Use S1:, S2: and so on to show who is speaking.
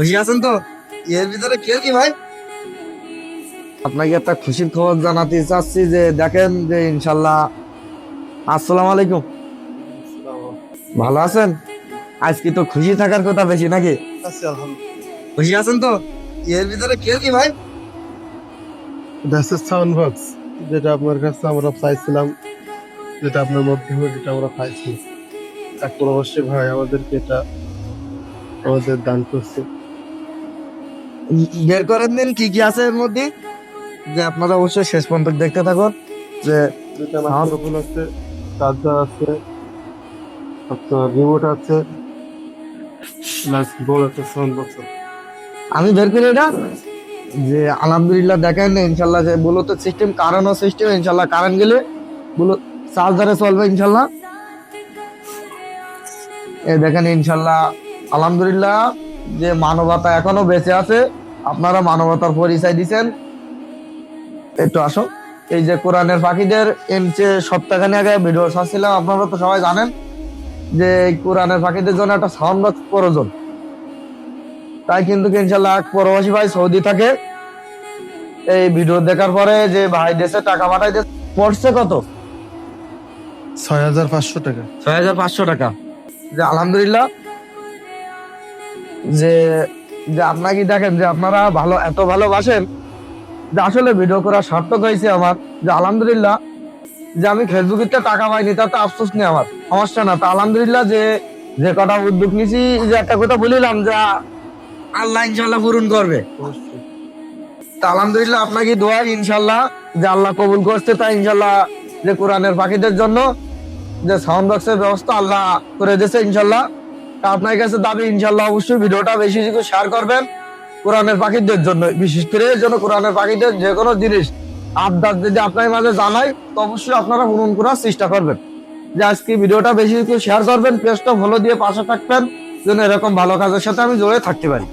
S1: খুশি আছেন তো? এর ভিতরে কে কি ভাই? আপনাকে একটা খুশির খবর জানাতে চাচ্ছি যে দেখেন যে ইনশাল্লাহ। আসসালামু আলাইকুম। ভালো আছেন? আজকে তো খুশি থাকার কথা বেশি নাকি?
S2: আছি আলহামদুলিল্লাহ।
S1: খুশি আছেন তো? এর ভিতরে কে কি ভাই?
S2: দ্যাটস সাউন্ড বক্স, যেটা আপনার কাছে আমরা চাইছিলাম, যেটা আপনার মাধ্যমে যেটা আমরা পাইছি। এক প্রবাসী ভাই আমাদেরকে এটা আমাদের দান করছে।
S1: বের করেন দিন কি কি আছে এর মধ্যে, যে আপনারা অবশ্যই শেষ পর্যন্ত দেখতে থাকুন। যে
S2: যেটা মাইক্রোফোন আছে, চার্জার আছে, আপনার রিমোট আছে, প্লাস বড় একটা সাউন্ড বক্স আছে।
S1: আমি বের করি এটা, যে আলহামদুলিল্লাহ দেখেন ইনশাল্লাহ যে ব্লুটুথ সিস্টেম, কারেন্টও সিস্টেম ইনশাল্লাহ, কারেন্ট গেলে ব্লু চার্জারে চলবে ইনশাল্লাহ। এই দেখেন ইনশাল্লাহ আলহামদুলিল্লাহ যে মানবতা এখনো বেঁচে আছে। আপনারা মানবতার পরিচয় দিচ্ছেন। একটু আসো। এই যে কোরআনের পাখিদের যে সপ্তাহখানি আগে ভিডিও ছাড়ছিলাম, আপনারা তো সবাই জানেন যে এই কোরআনের পাখিদের জন্য একটা সাউন্ড বক্স প্রয়োজন। তাই কিন্তু ইনশাল্লাহ এক প্রবাসী ভাই সৌদি থাকে, এই ভিডিও দেখার পরে যে ভাই দেশে টাকা পাঠাই দেশে পড়ছে কত?
S2: 6,500 টাকা।
S1: 6,500 টাকা। যে আলহামদুলিল্লাহ যে যে আপনাকে দেখেন যে আপনারা ভালো এত ভালোবাসেন, যে আসলে ভিডিও করা সার্থক হয়েছে আমার। যে আলহামদুলিল্লাহ যে আমি ফেসবুকে টাকা পাইনি তাতে আফসোস নেই, আমার সমস্যা না। তা আলহামদুলিল্লাহ যে যে কটা উদ্যোগ নিছি, যে একটা কথা বলিলাম যে আল্লাহ ইনশাল্লাহ পূরণ করবে।
S2: অবশ্যই।
S1: তা আলহামদুলিল্লাহ আপনাকে দোয়া ইনশাল্লাহ যে আল্লাহ কবুল করছে। তা ইনশাল্লাহ যে কোরআনের পাখিদের জন্য যে সাউন্ড বক্সের ব্যবস্থা আল্লাহ করে দিয়েছে ইনশাল্লাহ। তা আপনার কাছে দাবি ইনশাল্লাহ অবশ্যই ভিডিওটা বেশি বেশি শেয়ার করবেন কোরআনের পাখিদের জন্য, বিশেষ করে এর জন্য কোরআনের পাখিদের যে কোনো জিনিস আবদার যদি আপনার মাঝে জানাই, তো অবশ্যই আপনারা পূরণ করার চেষ্টা করবেন। যে আজকে ভিডিওটা বেশি বেশি শেয়ার করবেন, পেজটা ফলো দিয়ে পাশে থাকবেন, যেন এরকম ভালো কাজের সাথে আমি জড়িয়ে থাকতে পারি।